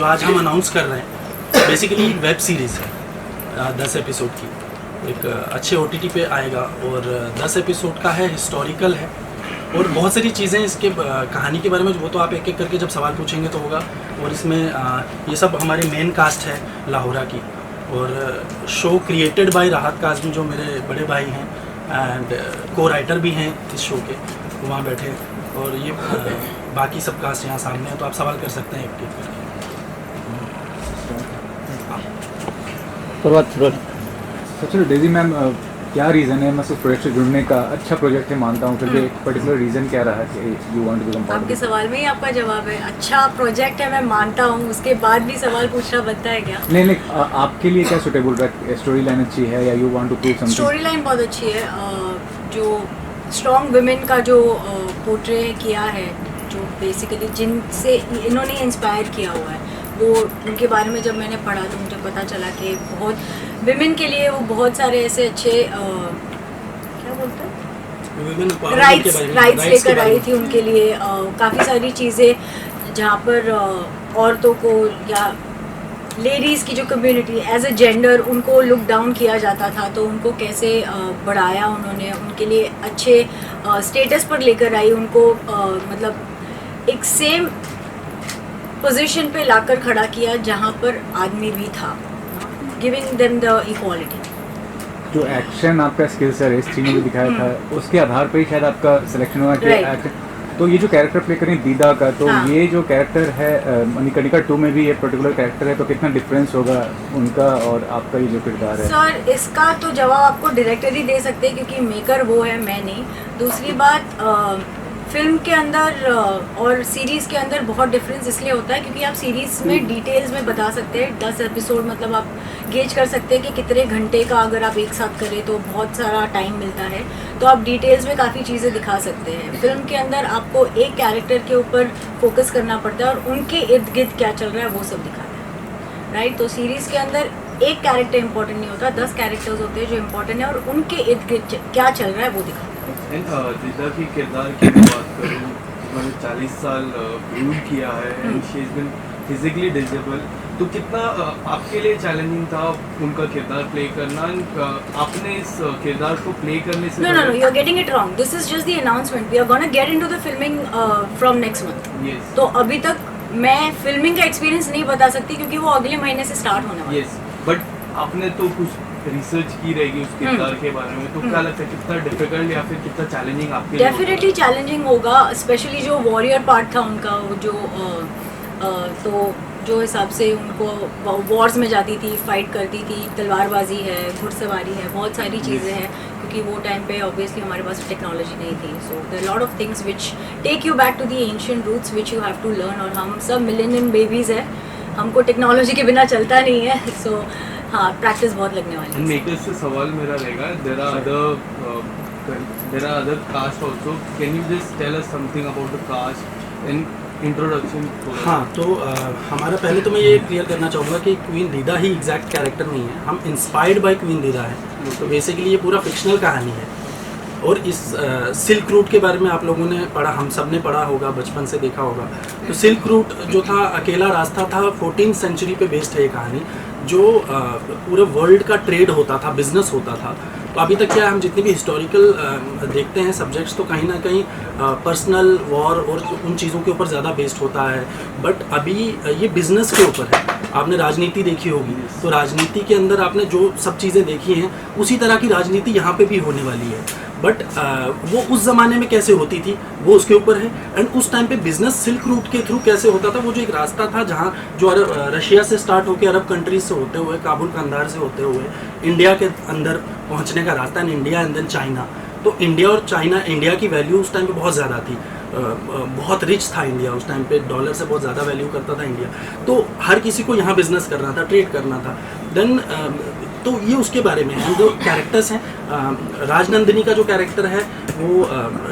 जो आज हम अनाउंस कर रहे हैं बेसिकली एक वेब सीरीज़ है 10 एपिसोड की, एक अच्छे OTT पे आएगा और 10 एपिसोड का है, हिस्टोरिकल है और बहुत सारी चीज़ें इसके कहानी के बारे में वो तो आप एक एक करके जब सवाल पूछेंगे तो होगा। और इसमें ये सब हमारी मेन कास्ट है लाहौरा की और शो क्रिएटेड बाय राहत काज़मी जो मेरे बड़े भाई हैं एंड को राइटर भी हैं इस शो के, वहाँ बैठे हैं। और ये बाकी सब कास्ट यहाँ सामने है, तो आप सवाल कर सकते हैं एक एक करके। सबसे डेजी मैम क्या रीज़न है मैं इस प्रोजेक्ट से जुड़ने का? अच्छा प्रोजेक्ट है मानता हूँ, फिर एक पर्टिकुलर रीज़न क्या रहा कि you want to become part? आपके सवाल में ही आपका जवाब है, अच्छा प्रोजेक्ट है मैं मानता हूँ, उसके बाद भी सवाल पूछना बनता है क्या? नहीं, आपके लिए क्या सुटेबल रहा? स्टोरी लाइन अच्छी है या you want to prove something? Story line बहुत अच्छी है, जो स्ट्रॉन्ग वुमेन का जो पोर्ट्रे किया है, जो बेसिकली जिनसे इन्होंने इंस्पायर किया हुआ है, वो उनके बारे में जब मैंने पढ़ा तो मुझे पता चला कि बहुत विमेन के लिए वो बहुत सारे ऐसे अच्छे क्या बोलते हैं राइट्स लेकर आई थी उनके लिए। काफ़ी सारी चीज़ें जहाँ पर औरतों को या लेडीज़ की जो कम्युनिटी एज ए जेंडर उनको लुक डाउन किया जाता था, तो उनको कैसे बढ़ाया उन्होंने, उनके लिए अच्छे स्टेटस पर लेकर आई, उनको मतलब एक सेम पोजीशन पे लाकर खड़ा किया जहाँ पर आदमी भी था, गिविंग देम द इक्वालिटी। जो एक्शन आपका स्किल्स है रेस 3 में भी दिखाया था, उसके आधार पर ही शायद आपका सिलेक्शन हुआ कि एक्शन। तो ये जो कैरेक्टर प्ले करें दीदा का, तो ये जो कैरेक्टर है मणिकर्णिका 2 में भी ये पर्टिकुलर कैरेक्टर है, तो कितना डिफरेंस होगा उनका और आपका ये जो किरदार है? सर इसका तो जवाब आपको डायरेक्टर ही दे सकते हैं क्योंकि मेकर वो है, मैं नहीं। दूसरी बात फिल्म के अंदर और सीरीज़ के अंदर बहुत डिफरेंस इसलिए होता है क्योंकि आप सीरीज़ में डिटेल्स में बता सकते हैं, 10 एपिसोड मतलब आप गेज कर सकते हैं कि कितने घंटे का अगर आप एक साथ करें तो बहुत सारा टाइम मिलता है, तो आप डिटेल्स में काफ़ी चीज़ें दिखा सकते हैं। फिल्म के अंदर आपको एक कैरेक्टर के ऊपर फोकस करना पड़ता है और उनके इर्द गिर्द क्या चल रहा है वो सब दिखाना है, राइट। तो सीरीज़ के अंदर एक कैरेक्टर इंपॉर्टेंट नहीं होता, 10 कैरेक्टर्स होते हैं जो इम्पोर्टेंट है और उनके इर्द गिर्द क्या चल रहा है वो दिखाना है। दीदा की किरदार की बात करूँ, मैंने 40 साल रूल किया है and she is been physically disable, तो कितना आपके लिए चैलेंजिंग था उनका किरदार प्ले करना? आपने इस किरदार को प्ले करने से No, you are getting it wrong. This is just the announcement. We are gonna get into the filming from next month. Yes. तो अभी तक मैं फिल्मिंग का एक्सपीरियंस नहीं बता सकती क्योंकि वो अगले महीने से स्टार्ट होने वाला है। Yes, but आपने तो कुछ रिसर्च की रहेगी उस किरदार के बारे में, तो क्या लगता है कितना डिफिकल्ट या फिर कितना चैलेंजिंग आपके लिए? डेफिनेटली चैलेंजिंग होगा, स्पेशली जो वॉरियर पार्ट था उनका, वो जो तो जो हिसाब से उनको वॉर्स में जाती थी, फाइट करती थी, तलवारबाजी है, घुड़सवारी है, बहुत सारी चीज़ें हैं क्योंकि वो टाइम पे ऑब्वियसली हमारे पास टेक्नोलॉजी नहीं थी। So there lot of things which take you back to the ancient roots which you have to learn, और हम सब मिलेनियम बेबीज़ हैं, हमको टेक्नोलॉजी के बिना चलता नहीं है। सो हाँ, प्रैक्टिस बहुत लगने वाली है। मेकर्स से सवाल मेरा रहेगा, there are other cast also, can you just tell us something about the cast in introduction? हाँ, तो हमारा पहले तो मैं ये क्लियर करना चाहूँगा कि क्वीन दीदा ही एग्जैक्ट कैरेक्टर नहीं है, हम इंस्पायर्ड बाय क्वीन दीदा है। तो बेसिकली ये पूरा फिक्शनल कहानी है और इस सिल्क रूट के बारे में आप लोगों ने पढ़ा, हम सब ने पढ़ा होगा, बचपन से देखा होगा। तो सिल्क रूट जो था अकेला रास्ता था, 14th सेंचुरी पे बेस्ड है ये कहानी, जो पूरे वर्ल्ड का ट्रेड होता था, बिजनेस होता था। तो अभी तक क्या हम जितनी भी हिस्टोरिकल देखते हैं सब्जेक्ट्स, तो कहीं ना कहीं पर्सनल वॉर और उन चीज़ों के ऊपर ज़्यादा बेस्ड होता है, बट अभी ये बिजनेस के ऊपर है। आपने राजनीति देखी होगी, तो राजनीति के अंदर आपने जो सब चीज़ें देखी हैं उसी तरह की राजनीति यहाँ पे भी होने वाली है, बट वो उस ज़माने में कैसे होती थी वो उसके ऊपर है। एंड उस टाइम पे बिजनेस सिल्क रूट के थ्रू कैसे होता था, वो जो एक रास्ता था जहाँ जो रशिया से स्टार्ट होकर अरब कंट्रीज से होते हुए, काबुल कंधार से होते हुए इंडिया के अंदर पहुँचने का रास्ता, and India and then China. तो इंडिया और चाइना, इंडिया की वैल्यू उस टाइम पे बहुत ज़्यादा थी, बहुत रिच था इंडिया उस टाइम पे, डॉलर से बहुत ज़्यादा वैल्यू करता था इंडिया। तो हर किसी को यहाँ बिजनेस करना था, ट्रेड करना था। देन तो ये उसके बारे में हैं। जो कैरेक्टर्स हैं, राजनंदिनी का जो कैरेक्टर है वो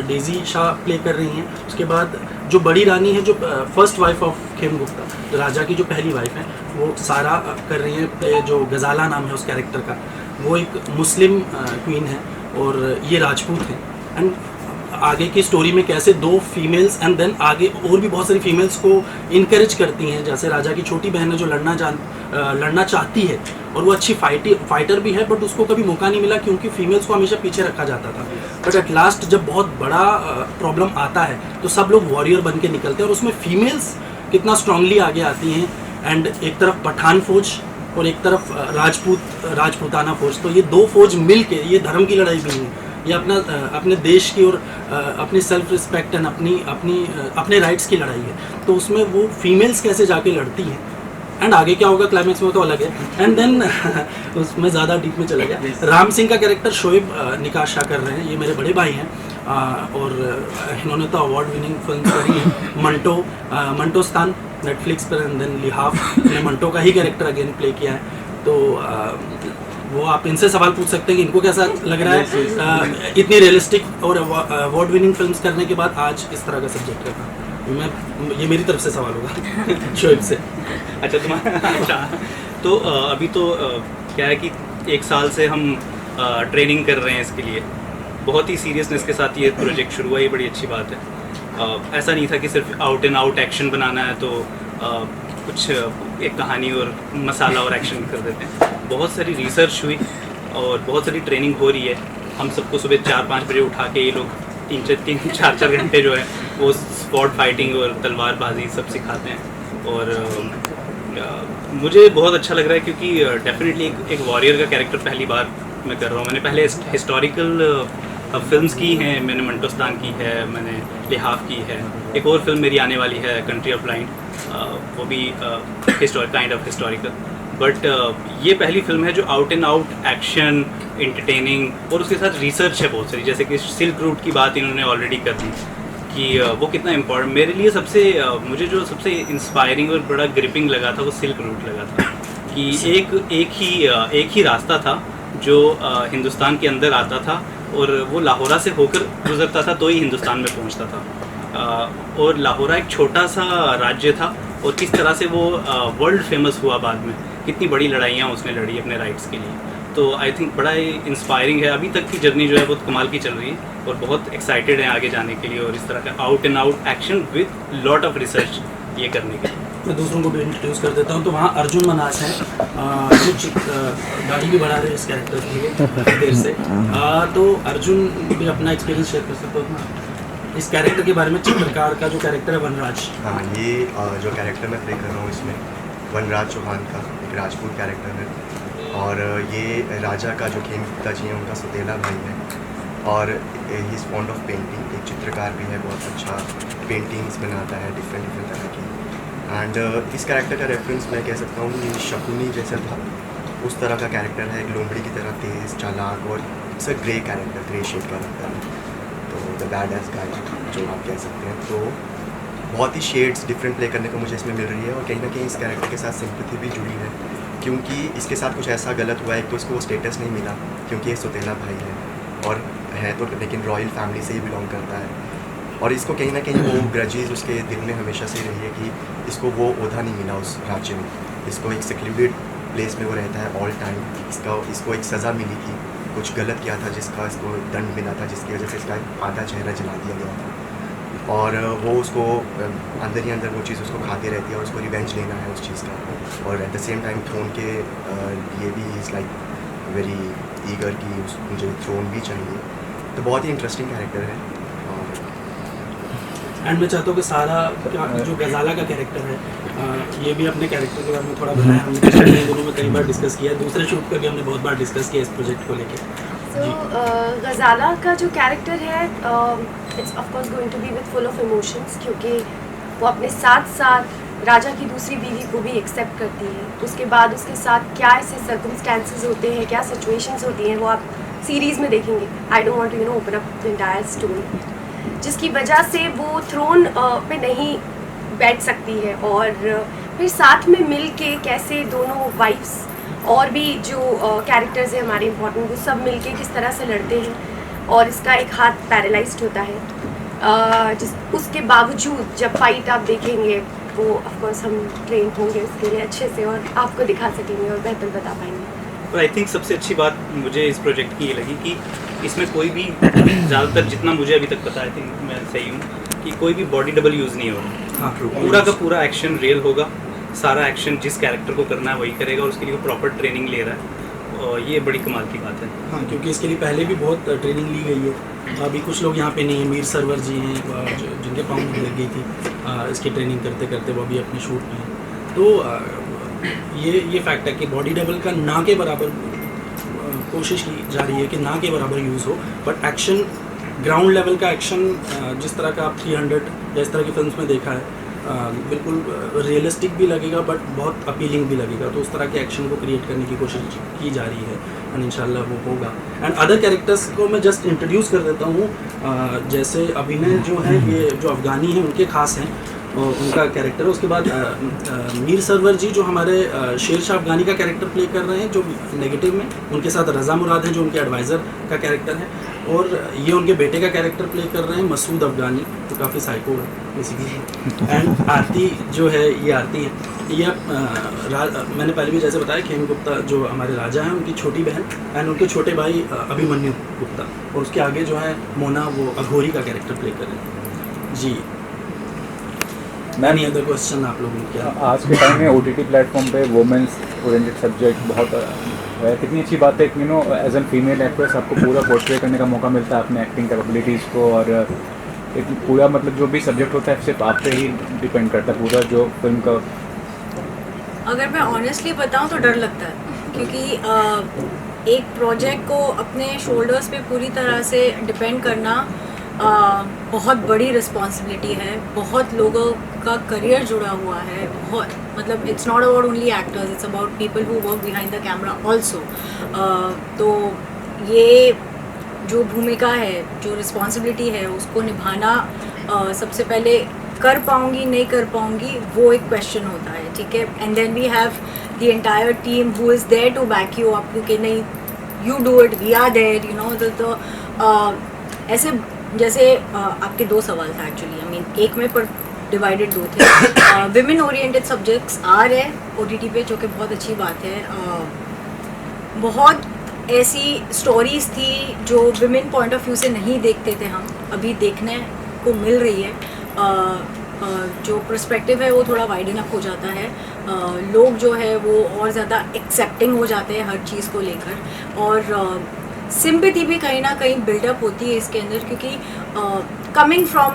डेजी शाह प्ले कर रही हैं। उसके बाद जो बड़ी रानी है, जो फर्स्ट वाइफ ऑफ खेमगुप्ता, जो राजा की जो पहली वाइफ है, वो सारा कर रही है। जो गजाला नाम है उस कैरेक्टर का, वो एक मुस्लिम क्वीन है और ये राजपूत हैं। एंड आगे की स्टोरी में कैसे 2 फीमेल्स एंड देन आगे और भी बहुत सारी फीमेल्स को इनकरेज करती हैं। जैसे राजा की छोटी बहन है जो लड़ना चाहती है और वो अच्छी फाइटर भी है, बट उसको कभी मौका नहीं मिला क्योंकि फीमेल्स को हमेशा पीछे रखा जाता था। बट एट लास्ट जब बहुत बड़ा प्रॉब्लम आता है तो सब लोग वॉरियर बन के निकलते हैं, और उसमें फीमेल्स कितना स्ट्रांगली आगे आती हैं। एंड एक तरफ पठान फौज और एक तरफ राजपूताना फौज, तो ये 2 फौज मिल के, ये धर्म की लड़ाई भी नहीं है, ये अपने देश की और अपनी सेल्फ रिस्पेक्ट एंड अपने राइट्स की लड़ाई है। तो उसमें वो फीमेल्स कैसे जाके लड़ती हैं एंड आगे क्या होगा क्लाइमेक्स में तो अलग है। एंड देन उसमें ज़्यादा डीप में चला गया। राम सिंह का कैरेक्टर शोएब निकाश शाह कर रहे हैं, ये मेरे बड़े भाई हैं और इन्होंने तो अवार्ड विनिंग फिल्म करी है मंटोस्तान नेटफ्लिक्स पर, एंड देन लिहाफ ने मंटो का ही कैरेक्टर अगेन प्ले किया है। तो वो आप इनसे सवाल पूछ सकते हैं कि इनको कैसा लग रहा है इतनी रियलिस्टिक और अवार्ड विनिंग फिल्म्स करने के बाद आज इस तरह का सब्जेक्ट करना। ये मेरी तरफ से सवाल होगा शोएब से। अच्छा तुम्हारा तो अभी तो क्या है कि 1 साल से हम ट्रेनिंग कर रहे हैं इसके लिए, बहुत ही सीरियसनेस के साथ ये प्रोजेक्ट शुरू हुआ, ये बड़ी अच्छी बात है। ऐसा नहीं था कि सिर्फ आउट एंड आउट एक्शन बनाना है तो कुछ एक कहानी और मसाला और एक्शन कर देते हैं। बहुत सारी रिसर्च हुई और बहुत सारी ट्रेनिंग हो रही है। हम सबको सुबह 4-5 बजे उठा के ये लोग 3-4 घंटे जो है वो स्पॉट फाइटिंग और तलवारबाजी सब सिखाते हैं। और मुझे बहुत अच्छा लग रहा है क्योंकि डेफिनेटली एक वॉरियर का कैरेक्टर पहली बार मैं कर रहा हूँ। मैंने पहले हिस्टोरिकल फिल्म्स की हैं, मैंने मंटोस्तान की है, मैंने लिहाफ की है, एक और फिल्म मेरी आने वाली है कंट्री ऑफ ब्लाइंड, वो भी काइंड ऑफ हिस्टोरिकल। बट ये पहली फिल्म है जो out and out action, entertaining और उसके साथ रिसर्च है बहुत सारी। जैसे कि सिल्क रूट की बात इन्होंने ऑलरेडी कर दी कि वो कितना इम्पोर्टेंट मेरे लिए मुझे जो सबसे इंस्पायरिंग और बड़ा ग्रिपिंग लगा था वो सिल्क रूट लगा था कि एक ही रास्ता था जो हिंदुस्तान के अंदर आता था और वो लाहौरा से होकर गुजरता था तो ही हिंदुस्तान में पहुंचता था। और लाहौरा एक छोटा सा राज्य था और किस तरह से वो वर्ल्ड फेमस हुआ बाद में, कितनी बड़ी लड़ाइयाँ उसने लड़ी अपने राइट्स के लिए। तो आई थिंक बड़ा ही इंस्पायरिंग है। अभी तक की जर्नी जो है बहुत कमाल की चल रही है और बहुत एक्साइटेड हैं आगे जाने के लिए और इस तरह का out and out action with lot of research ये करने के लिए। मैं दूसरों को भी इंट्रोड्यूस कर देता हूँ। तो वहाँ अर्जुन मनास हैं जो गाड़ी भी बढ़ा रहे हैं इस कैरेक्टर के लिए देर से। तो अर्जुन भी अपना एक्सपीरियंस शेयर कर सकते हो अपना इस कैरेक्टर के बारे में, चित्रकार का जो कैरेक्टर है वनराज। हाँ, ये जो कैरेक्टर मैं प्ले कर रहा हूँ इसमें वनराज चौहान का एक राजपूत कैरेक्टर है और ये राजा का जो खेम जी है उनका सौतेला भाई है और he is fond of painting, एक चित्रकार भी है, बहुत अच्छा पेंटिंग्स बनाता है डिफरेंट तरह की। एंड इस कैरेक्टर का रेफरेंस मैं कह सकता हूँ ये शकुनी जैसा था, उस तरह का कैरेक्टर है, एक लोमड़ी की तरह तेज़ चालाक और it's a grey character, grey shade character है, तो द बैड एज गाय जो आप कह सकते हैं। तो बहुत ही शेड्स डिफरेंट प्ले करने को मुझे इसमें मिल रही है और कहीं ना कहीं इस कैरेक्टर के साथ सिंपैथी भी जुड़ी है क्योंकि इसके साथ कुछ ऐसा गलत हुआ है। एक तो इसको वो स्टेटस नहीं मिला क्योंकि ये सौतेला भाई है और है तो लेकिन रॉयल फैमिली से ही बिलोंग करता है और इसको कहीं ना कहीं वो ग्रजेस उसके दिल में हमेशा से रही है कि इसको वो ओहदा नहीं मिला उस राज्य में, इसको एक सेक्लूडेड प्लेस में वो रहता है ऑल टाइम। इसको एक सज़ा मिली थी, कुछ गलत किया था जिसका इसको दंड मिला था, जिसकी वजह से इसका आधा चेहरा जला दिया गया था और वो उसको अंदर ही अंदर वो चीज़ उसको खाते रहती है और उसको रिवेंज लेना है उस चीज़ का। और at the same time throne के लिए भी इज़ लाइक वेरी ईगर कि मुझे थ्रोन भी चाहिए। तो बहुत ही इंटरेस्टिंग कैरेक्टर है। एंड मैं चाहता हूँ कि सारा जो गजाला का कैरेक्टर है ये भी अपने कैरेक्टर के बारे में थोड़ा बताया। हमने पिछले दिनों में कई बार डिस्कस किया है, दूसरे शूट पर भी हमने बहुत बार डिस्कस किया इस प्रोजेक्ट को लेकर। तो गजाला का जो कैरेक्टर है it's of course going to be with full of emotions क्योंकि वो अपने साथ साथ राजा की दूसरी बीवी को भी एक्सेप्ट करती है। उसके बाद उसके साथ क्या ऐसे सर्कमस्टेंसेस होते हैं, क्या सिचुएशंस होती हैं वो आप सीरीज़ में देखेंगे। I don't want to open up the entire story, जिसकी वजह से वो थ्रोन पे नहीं बैठ सकती है और फिर साथ में मिल के कैसे दोनों वाइफ्स और भी जो कैरेक्टर्स हैं हमारे इम्पोर्टेंट वो सब मिल के किस तरह से लड़ते हैं और इसका एक हाथ पैरालाइज्ड होता है। उसके बावजूद जब फाइट आप देखेंगे वो ऑफकोर्स हम ट्रेन होंगे उसके लिए अच्छे से और आपको दिखा सकेंगे और बेहतर बता पाएंगे। और आई थिंक सबसे अच्छी बात मुझे इस प्रोजेक्ट की ये लगी कि इसमें कोई भी ज़्यादातर जितना मुझे अभी तक पता है, आई थिंक मैं सही हूँ, कि कोई भी बॉडी डबल यूज़ नहीं होगा। हाँ, पूरा का पूरा एक्शन रियल होगा, सारा एक्शन जिस कैरेक्टर को करना है वही करेगा, और उसके लिए वो प्रॉपर ट्रेनिंग ले रहा है, और ये बड़ी कमाल की बात है। हाँ, क्योंकि इसके लिए पहले भी बहुत ट्रेनिंग ली गई है। अभी कुछ लोग यहाँ पे नहीं हैं, मीर सरवर जी हैं जिनके पाँव में लग गई थी इसकी ट्रेनिंग करते करते, वो अभी अपने शूट में हैं। तो ये फैक्ट है कि बॉडी डबल का ना के बराबर कोशिश की जा रही है कि ना के बराबर यूज़ हो, बट एक्शन ग्राउंड लेवल का एक्शन जिस तरह का आप 300 या इस तरह की फिल्म्स में देखा है, बिल्कुल रियलिस्टिक भी लगेगा बट बहुत अपीलिंग भी लगेगा। तो उस तरह के एक्शन को क्रिएट करने की कोशिश की जा रही है, एंड इंशाल्लाह वो होगा। एंड अदर कैरेक्टर्स को मैं जस्ट इंट्रोड्यूस कर देता हूँ। जैसे अभिनय जो है, ये जो अफ़गानी हैं उनके खास हैं, उनका कैरेक्टर है। उसके बाद मीर सरवर जी जो हमारे शेर शाह अफ़गानी का कैरेक्टर प्ले कर रहे हैं जो नेगेटिव में, उनके साथ रज़ा मुराद हैं जो उनके एडवाइज़र का कैरेक्टर है, और ये उनके बेटे का कैरेक्टर प्ले कर रहे हैं मसूद अफ़गानी, जो काफ़ी साइको है बेसिकली। एंड आरती जो है, ये आरती है, ये मैंने पहले भी जैसे बताया, खेम गुप्ता जो हमारे राजा हैं उनकी छोटी बहन, एंड उनके छोटे भाई अभिमन्यु गुप्ता, और उसके आगे जो है मोना, वो अघोरी का कैरेक्टर प्ले कर रहे हैं जी। एनी अदर क्वेश्चन आप लोगों ने क्या? आज के टाइम में OTT प्लेटफॉर्म पे वुमेन्स ओरिएंटेड सब्जेक्ट बहुत है, कितनी अच्छी बात है कि एज एन फीमेल एक्ट्रेस आपको पूरा पोर्ट्रे करने का मौका मिलता है अपने एक्टिंग कैपेबिलिटीज़ को, और एक पूरा मतलब जो भी सब्जेक्ट होता है सिर्फ आप पे ही डिपेंड करता है पूरा जो फिल्म का। अगर मैं ऑनेस्टली बताऊं तो डर लगता है, क्योंकि एक प्रोजेक्ट को अपने शोल्डर्स पे पूरी तरह से डिपेंड करना बहुत बड़ी रिस्पॉन्सिबिलिटी है। बहुत लोगों का करियर जुड़ा हुआ है, बहुत मतलब it's not about only actors, it's about people who work behind the camera also. तो ये जो भूमिका है, जो रिस्पॉन्सिबिलिटी है, उसको निभाना सबसे पहले कर पाऊँगी नहीं कर पाऊँगी वो एक क्वेश्चन होता है, ठीक है। And then we have the entire team who is there to back you up, क्योंकि नहीं you do it, we are there, you know. तो ऐसे जैसे आपके दो सवाल था एक्चुअली, आई मीन एक में पर डिवाइडेड दो थे। विमेन ओरिएंटेड सब्जेक्ट्स आ रहे OTT पे, जो कि बहुत अच्छी बात है। बहुत ऐसी स्टोरीज थी जो विमेन पॉइंट ऑफ व्यू से नहीं देखते थे हम, अभी देखने को मिल रही है। जो पर्सपेक्टिव है वो थोड़ा वाइडन अप हो जाता है, लोग जो है वो और ज़्यादा एक्सेप्टिंग हो जाते हैं हर चीज़ को लेकर, और सिंपैथी भी कहीं ना कहीं बिल्डअप होती है इसके अंदर, क्योंकि coming from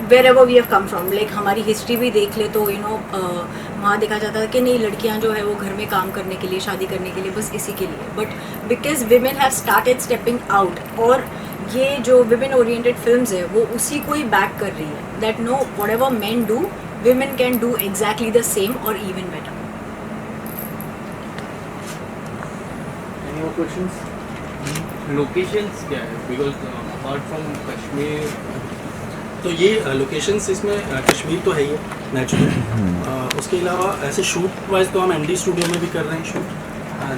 wherever we have come from, like हमारी हिस्ट्री भी देख ले तो वहाँ देखा जाता है कि नहीं, लड़कियाँ जो है वो घर में काम करने के लिए, शादी करने के लिए, बस इसी के लिए। But because women have started stepping out, और ये जो विमेन ओरिएंटेड फिल्म्स है वो उसी को ही बैक कर रही है, that no whatever man do women can do exactly the same और even better. Any more questions? Locations क्या है? बिकॉज अपार्ट फ्रॉम कश्मीर, तो ये लोकेशंस इसमें कश्मीर तो है ही नेचुरली, उसके अलावा ऐसे शूट वाइज तो हम MD स्टूडियो में भी कर रहे हैं शूट,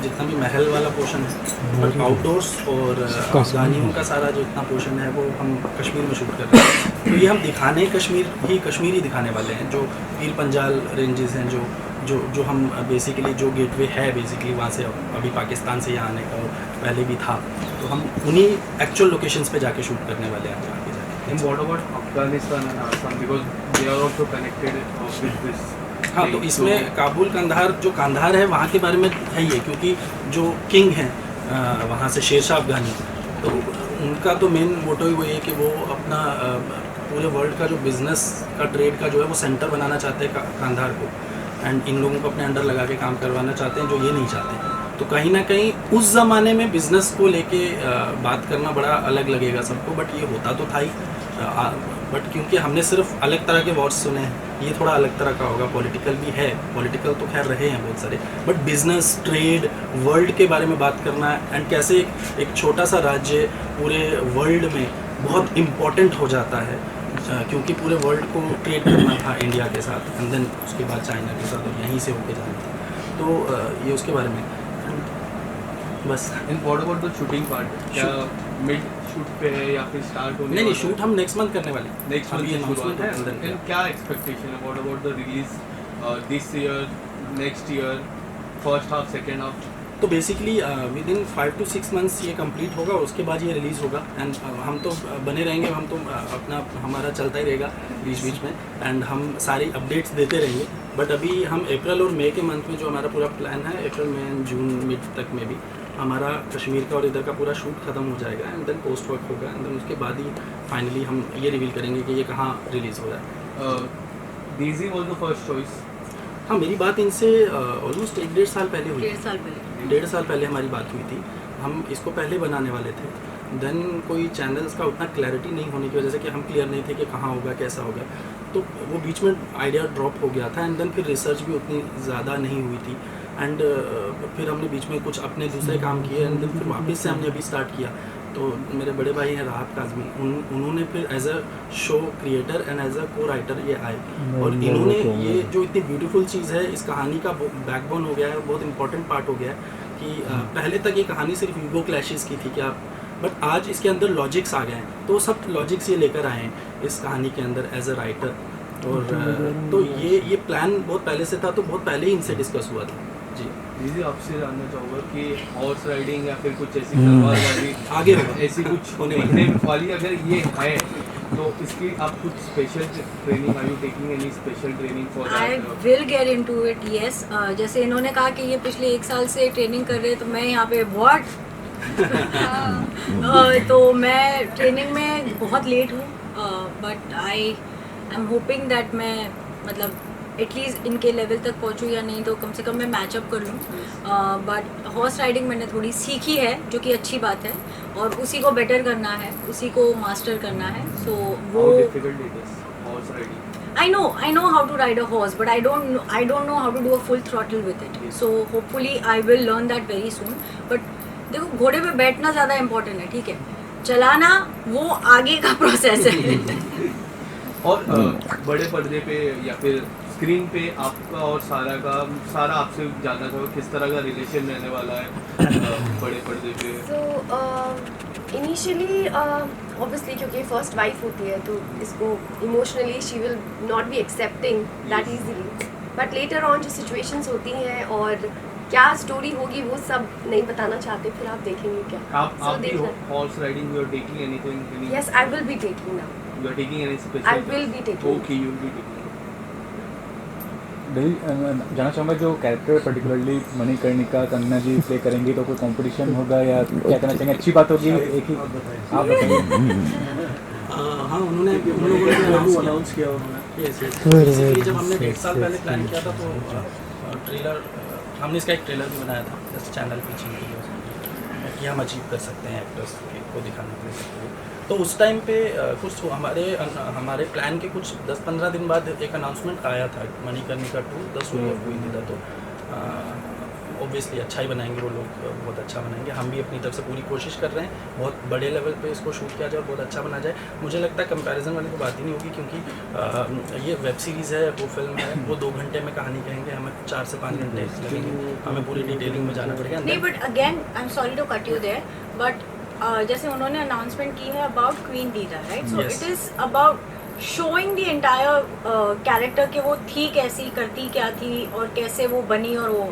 जितना भी महल वाला पोर्शन है, बट आउटडोर्स और अफगानियों का सारा जो इतना पोर्शन है वो हम कश्मीर में शूट कर रहे हैं। तो ये हम दिखाने कश्मीर ही दिखाने वाले हैं, जो पीर पंजाल रेंजेस हैं, जो हम बेसिकली जो गेटवे है बेसिकली वहाँ से अभी पाकिस्तान से यहाँ आने का पहले भी था, तो हम उन्हीं एक्चुअल लोकेशंस पे जाके शूट करने वाले हैं आगे जाके। And what about Afghanistan and Assam, because they are also connected with this. हाँ, तो इसमें काबुल कंधार, जो कंधार है वहाँ के बारे में है ही, क्योंकि जो किंग हैं वहाँ से शेर शाह अफगानी, तो उनका तो मेन मोटो ही वही है कि वो अपना पूरे वर्ल्ड का जो बिज़नेस का, ट्रेड का जो है वो सेंटर बनाना चाहते हैं कंधार को, एंड इन लोगों को अपने अंडर लगा के काम करवाना चाहते हैं, जो ये नहीं चाहते। तो कहीं ना कहीं उस ज़माने में बिज़नेस को लेके बात करना बड़ा अलग लगेगा सबको, बट ये होता तो था ही, बट क्योंकि हमने सिर्फ अलग तरह के वॉर्स सुने हैं, ये थोड़ा अलग तरह का होगा। पॉलिटिकल भी है, पॉलिटिकल तो खैर रहे हैं बहुत सारे, बट बिज़नेस, ट्रेड, वर्ल्ड के बारे में बात करना, एंड कैसे एक छोटा सा राज्य पूरे वर्ल्ड में बहुत इम्पॉर्टेंट हो जाता है, क्योंकि पूरे वर्ल्ड को ट्रेड करना था इंडिया के साथ, एंड देन उसके बाद चाइना के साथ, और यहीं से होके जाना था। तो ये उसके बारे में बस। And what about the shooting part, क्या मिड शूट पे है या फिर स्टार्ट होने? नहीं, शूट हम नेक्स्ट मंथ करने वाले हैं। नेक्स्ट मंथ अभी शुरुआत है। announcement है। एंड क्या एक्सपेक्टेशन है? What about the release this year, next year, first half, second half? तो basically within 5 to 6 months ये कंप्लीट होगा, उसके बाद ये रिलीज़ होगा। एंड हम तो बने रहेंगे, हम तो अपना हमारा चलता ही रहेगा बीच बीच में, एंड हम सारी अपडेट्स देते रहेंगे। बट अभी हम अप्रैल और मई के मंथ में जो हमारा पूरा प्लान है, अप्रैल मई एंड जून मिड तक में भी हमारा कश्मीर का और इधर का पूरा शूट ख़त्म हो जाएगा, एंड देन पोस्ट वर्क होगा, एंड देन उसके बाद ही फाइनली हम ये रिवील करेंगे कि ये कहाँ रिलीज़ हो रहा है। Daisy was the first choice. हाँ, मेरी बात इनसे ऑलमोस्ट 1-1.5 साल पहले हुई। 1.5 साल पहले 1.5 साल पहले हमारी बात हुई थी। हम इसको पहले बनाने वाले थे, देन कोई चैनल्स का उतना क्लैरिटी नहीं होने की वजह से कि हम क्लियर नहीं थे कि कहाँ होगा, कैसा होगा, तो वो बीच में आइडिया ड्रॉप हो गया था। एंड देन फिर रिसर्च भी उतनी ज़्यादा नहीं हुई थी, एंड फिर हमने बीच में कुछ अपने दूसरे काम किए, एंड देन फिर वापस से हमने अभी स्टार्ट किया। तो मेरे बड़े भाई हैं राहत काज़मी, उन्होंने फिर as a show creator and as a co writer ये आए, और इन्होंने ये जो इतनी ब्यूटीफुल चीज़ है, इस कहानी का बैकबोन हो गया है, बहुत इंपॉर्टेंट पार्ट हो गया है कि पहले तक ये कहानी सिर्फ ईगो क्लैशेस की थी कि आप, बट आज इसके अंदर लॉजिक्स आ गए हैं, तो सब लॉजिक्स ये लेकर आए हैं इस कहानी के अंदर एज अ राइटर। और तो ये प्लान बहुत पहले से था, तो बहुत पहले ही इनसे डिस्कस हुआ था। जी दीदी, आपसे जानना चाहूँगा कि हॉर्स राइडिंग या फिर कुछ ऐसी तलवारबाजी आगे होगा, ऐसी कुछ होने देखने वाली अगर ये है, तो इसकी आप कुछ special training, are you taking any special training for I that? Will get into it, yes. जैसे इन्होंने कहा कि ये पिछले 1 साल से ट्रेनिंग कर रहे हैं, तो मैं यहाँ पे व्हाट तो मैं ट्रेनिंग में बहुत लेट हूँ, but I am hoping that मैं मतलब एटलीस्ट इनके लेवल तक पहुँचूँ, या नहीं तो कम से कम मैं मैचअप कर लूँ। बट हॉर्स राइडिंग मैंने थोड़ी सीखी है, जो कि अच्छी बात है, और उसी को बेटर करना है, उसी को मास्टर करना है। सो वो how difficult it is horse riding? I know how to ride a horse, but I don't know how to do a full throttle with it. So hopefully I will learn that very soon. But देखो, घोड़े पे बैठना ज़्यादा important है, ठीक है, चलाना वो आगे का प्रोसेस है। और बड़े पर्दे पे या फिर स्क्रीन पे आपका और सारा आपसे जानना चाहो किस तरह का रिलेशन रहने वाला है बड़े पर्दे पे? So initially obviously क्योंकि फर्स्ट वाइफ होती है, तो इसको emotionally she will not be accepting that easily, but later on जो सिचुएशंस होती हैं और क्या स्टोरी होगी वो सब नहीं बताना चाहते, फिर आप देखेंगे क्या। आप भी horse riding, you are taking anything? Yes, I will be taking now. You are taking any special? I will be taking. Okay, you will be taking. जाना चाहूँगा जो कैरेक्टर पर्टिकुलरली मणिकर्णिका कंगना जी प्ले करेंगी, तो कोई कंपटीशन होगा या क्या कहना चाहेंगे? अच्छी बात होगी, एक ही आप बताइए। हाँ, उन लोगों ने अनाउंस किया उन्होंने। बेसिकली जब हमने 1.5 साल पहले प्लान किया था, तो ट्रेलर हमने इसका एक ट्रेलर भी बनाया था जस्ट चैनल पे चीन के लिए, कि हम अचीव कर सकते हैं एक्टर्स को दिखाने के लिए। तो उस टाइम पे कुछ हमारे प्लान के कुछ 10-15 दिन बाद एक अनाउंसमेंट आया था, Manikarnika 2 the story of queen नीदा। तो ऑब्वियसली अच्छा ही बनाएंगे वो लोग, बहुत अच्छा बनाएंगे। हम भी अपनी तरफ से पूरी कोशिश कर रहे हैं, बहुत बड़े लेवल पे इसको शूट किया जाए और बहुत अच्छा बना जाए। मुझे लगता है कंपैरिजन वाली तो बात ही नहीं होगी, क्योंकि ये वेब सीरीज़ है, वो फिल्म है, वो 2 घंटे में कहानी कहेंगे, हमें 4 से 5 घंटे लगेंगे, हमें पूरी डिटेलिंग में जाना पड़ेगा। नहीं, but again I am sorry to cut you there, but जैसे उन्होंने अनाउंसमेंट की है about queen Didda, right? So it is about showing the entire character कि वो थी कैसी, करती क्या थी, और कैसे वो बनी, और वो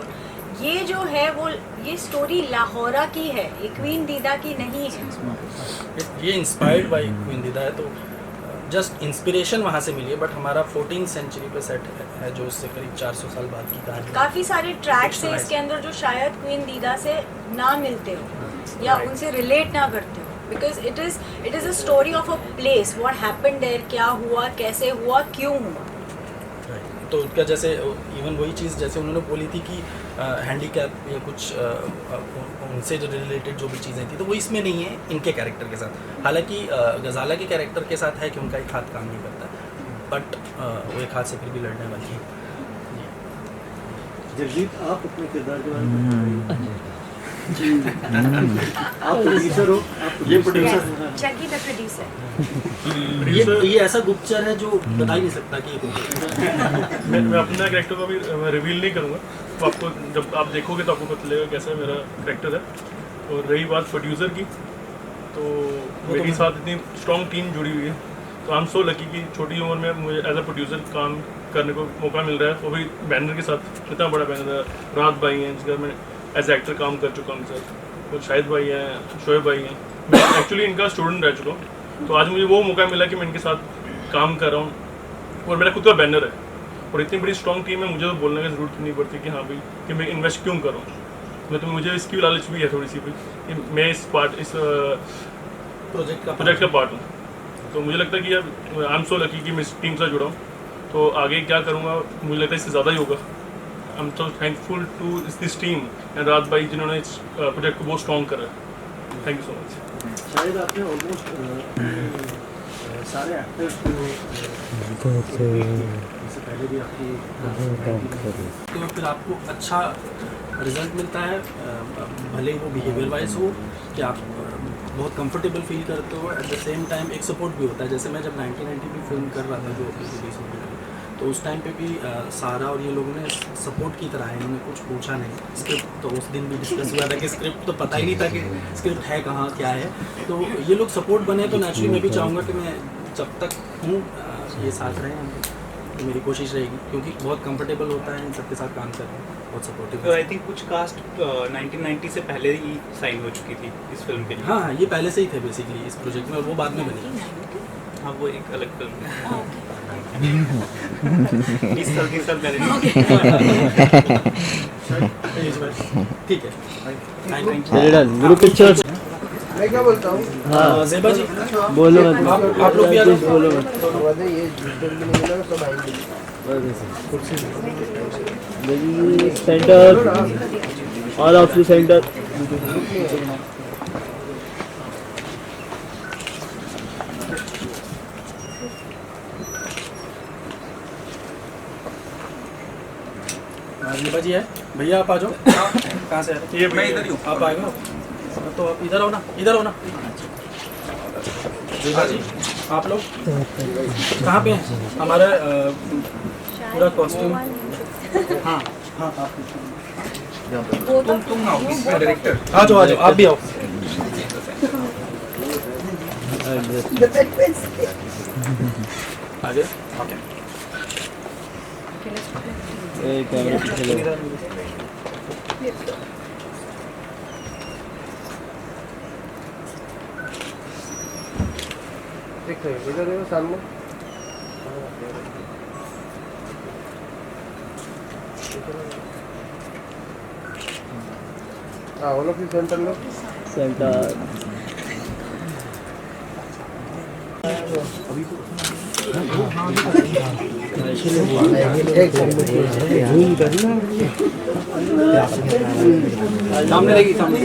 ये जो है वो ये स्टोरी लाहौरा की है, ये क्वीन दीदा की नहीं है। ये इंस्पायर्ड बाय क्वीन दीदा है, तो जस्ट इंस्पिरेशन वहाँ से मिली है, बट हमारा 14th सेंचुरी पे सेट है, जो उससे करीब 400 साल बाद की कहानी। काफ़ी सारे ट्रैक्स हैं इसके अंदर जो शायद क्वीन दीदा से ना मिलते हो या उनसे रिलेट ना करते हो, because it is a story of a place, what happened there, क्या हुआ, कैसे हुआ, क्यों हुआ। तो उनका जैसे इवन वही चीज़ जैसे उन्होंने बोली थी कि हैंडीकैप या कुछ उनसे जो रिलेटेड जो भी चीज़ें थी, तो वो इसमें नहीं है इनके कैरेक्टर के साथ। हालांकि गजाला के कैरेक्टर के साथ है कि उनका एक हाथ काम नहीं करता, बट वो एक हाथ से फिर भी लड़ने वाली है। जगजीत, आप अपने किरदार के बारे में आप प्रोड्यूसर हो, ये प्रोड्यूसर जगी द प्रोड्यूसर। ये ऐसा गुप्तचर है जो बता ही नहीं सकता कि ये मैं अपना कैरेक्टर को अभी रिवील नहीं करूँगा, तो आपको जब आप देखोगे तो आपको पता चलेगा कैसा मेरा कैरेक्टर है। और रही बात प्रोड्यूसर की, तो मेरे साथ इतनी स्ट्रॉन्ग टीम जुड़ी हुई है, तो आई एम सो लकी कि छोटी उम्र में मुझे एज अ प्रोड्यूसर काम करने को मौका मिल रहा है, वो भी बैनर के साथ। इतना बड़ा बैनर है, राहत भाई हैं जिसका मैं एज एक्टर काम कर चुका हूँ उनके साथ। तो शाहिद भाई हैं, शोएब भाई हैं, मैं एक्चुअली इनका स्टूडेंट रह चुका हूँ। तो आज मुझे वो मौका मिला कि मैं इनके साथ काम कर रहा हूँ और मेरा खुद का बैनर है और इतनी बड़ी स्ट्रॉन्ग टीम है, मुझे तो बोलने की ज़रूरत नहीं पड़ती कि हाँ भाई कि मैं इन्वेस्ट क्यों कर रहा हूँ। मैं तो मुझे इसकी भी लालच भी है थोड़ी सी भी कि मैं इस प्रोजेक्ट का पार्ट हूँ। तो मुझे लगता है कि यार आई एम सो लकी कि मैं इस टीम से जुड़ा हूँ। तो आगे क्या करूँगा मुझे लगता है इससे ज़्यादा ही होगा। I am so thankful to this team and Raj भाई जिन्होंने इस प्रोजेक्ट को बहुत स्ट्रॉन्ग करा है। Thank you so much. शायद आपने ऑलमोस्ट सारे एक्टर्स को इससे पहले भी आपकी तो फिर आपको अच्छा रिजल्ट मिलता है, भले ही वो बिहेवियर वाइज हो कि आप बहुत कंफर्टेबल फील करते हो, एट द सेम टाइम एक सपोर्ट भी होता है। जैसे मैं जब 1990 में फिल्म कर रहा था जो अपनी रिलीज हुई थी, तो उस टाइम पे भी सारा और ये लोगों ने सपोर्ट की तरह है, इन्होंने कुछ पूछा नहीं। स्क्रिप्ट तो उस दिन भी डिस्कस हुआ था कि स्क्रिप्ट तो पता ही नहीं था कि स्क्रिप्ट है कहाँ क्या है। तो ये लोग सपोर्ट बने, तो नेचुरली मैं भी चाहूँगा कि मैं जब तक हूँ ये साथ रहें हम, तो मेरी कोशिश रहेगी, क्योंकि बहुत कंफर्टेबल होता है इन सबके साथ काम करना, बहुत सपोर्टिव। तो आई थिंक कुछ कास्ट 1990 से पहले ही साइन हो चुकी थी इस फिल्म के लिए। हाँ, ये पहले से ही थे बेसिकली इस प्रोजेक्ट में, और वो बाद में बनी। हाँ, वो एक अलग फिल्म है। ओके 20 साल 30 साल पहले। ठीक है, ग्रुप पिक्चर्स। मैं क्या बोलता हूँ, हाँ ज़ेबा जी बोलो आप लोग भी आ जाओ। बोलो ये सब आएंगे centre all of you centre. Zeba ji है, भैया आप आ जाओ। कहाँ से आ रहे? ये मैं इधर ही हूँ, आप आ गए। तो आप इधर हो ना, इधर हो ना। ज़ेबा जी आप लोग कहाँ पे हैं? हमारा पूरा कॉस्ट्यूम। हाँ हाँ, तुम आओ, इसमें डायरेक्टर आ जाओ, आप भी आओ। आगे कैमरा पीछे लो। इधर देखो सामने। हाँ, वो लोग सेंटर लो। सेंटर सामने रहेगी, सामने।